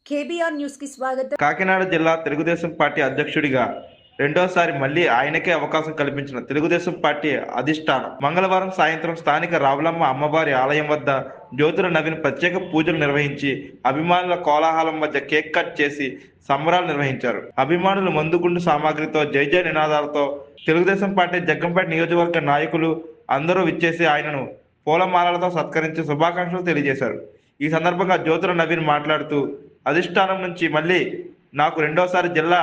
KBR news కి స్వాగతం. కాకినాడ జిల్లా తెలుగుదేశం పార్టీ అధ్యక్షుడిగా రెండోసారి మళ్లీ ఆయనకే అవకాశం కల్పించిన తెలుగుదేశం పార్టీ అధిష్టానం మంగళవారం సాయంత్రం స్థానిక రావులమ్మ అమ్మవారి ఆలయం వద్ద జ్యోతుల నవీన్ ప్రత్యేక పూజలు నిర్వహించి అభిమానుల కోలాహలం మధ్య కేక్ కట్ చేసి సంబరాలు నిర్వహించారు. అభిమానులు మందుగుండు సామాగ్రితో జై జై నినాదాలతో తెలుగుదేశం పార్టీ జగ్గంపేట నియోజకవర్గ నాయకులు అందరూ విచ్చేసి ఆయనను పూలమాలలతో సత్కరించి శుభాకాంక్షలు తెలియజేశారు. ఈ సందర్భంగా జ్యోతుల నవీన్ మాట్లాడుతూ అధిష్టానం నుంచి మళ్ళీ నాకు రెండోసారి జిల్లా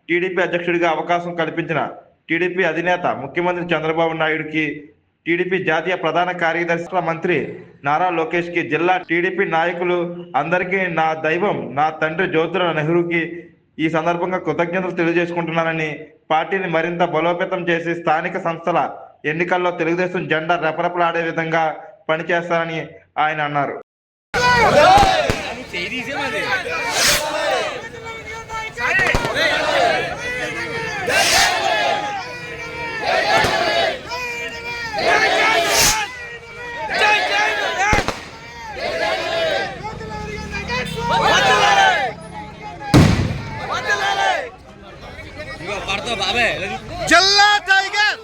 టీడీపీ అధ్యక్షుడిగా అవకాశం కల్పించిన టీడీపీ అధినేత ముఖ్యమంత్రి చంద్రబాబు నాయుడుకి, టీడీపీ జాతీయ ప్రధాన కార్యదర్శి మంత్రి నారా లోకేష్కి, జిల్లా టీడీపీ నాయకులు అందరికీ నా దైవం నా తండ్రి జ్యోతుల నెహ్రూకి ఈ సందర్భంగా కృతజ్ఞతలు తెలియజేసుకుంటున్నానని, పార్టీని మరింత బలోపేతం చేసి స్థానిక సంస్థల ఎన్నికల్లో తెలుగుదేశం జెండా రెపరెపలాడే విధంగా పనిచేస్తానని ఆయన అన్నారు. జిల్లా టైగర్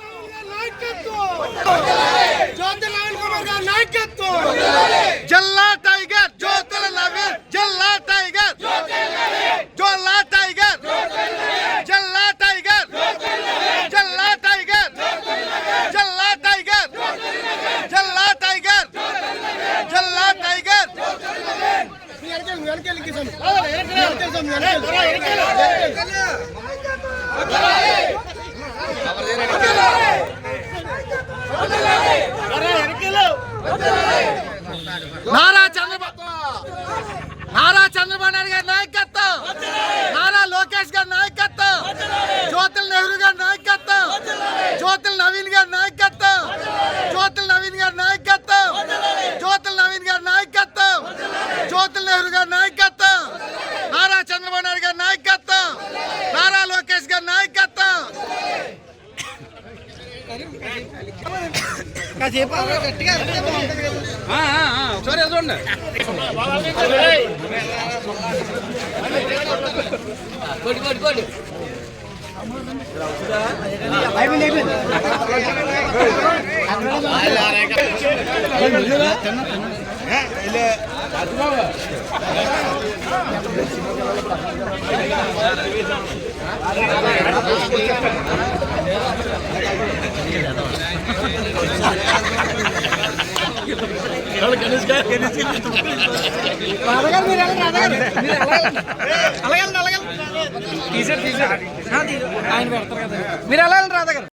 జ్యోతుల నవీన్ కుమార్ గారి నాయకత్వం, జిల్లా టైగర్ జ్యోతుల నవీన్, జిల్లా టైగర్ జిల్లా టైగర్ జిల్లా టైగర్ జిల్లా టైగర్ జిల్లా టైగర్ జిల్లా టైగర్ జిల్లా టైగర్ నారా చంద్రబాబు నాయుడు గారి నాయకత్వం, నారా లోకేష్ గారి నాయకత్వం, జ్యోతుల నెహ్రూ గారి నాయకత్వం, జ్యోతుల నవీన్ గారి నాయకత్వం, జ్యోతుల నవీన్ గారి నాయకత్వం, జ్యోతుల నవీన్ గారి నాయకత్వం, జ్యోతుల నెహ్రూ గారి నాయకత్వం, నారా చంద్రబాబు నాయుడు గారి నాయకత్వం, నారా లోకేష్ గారి నాయకత్వం. చూడండి మీరు ఎలా రాదా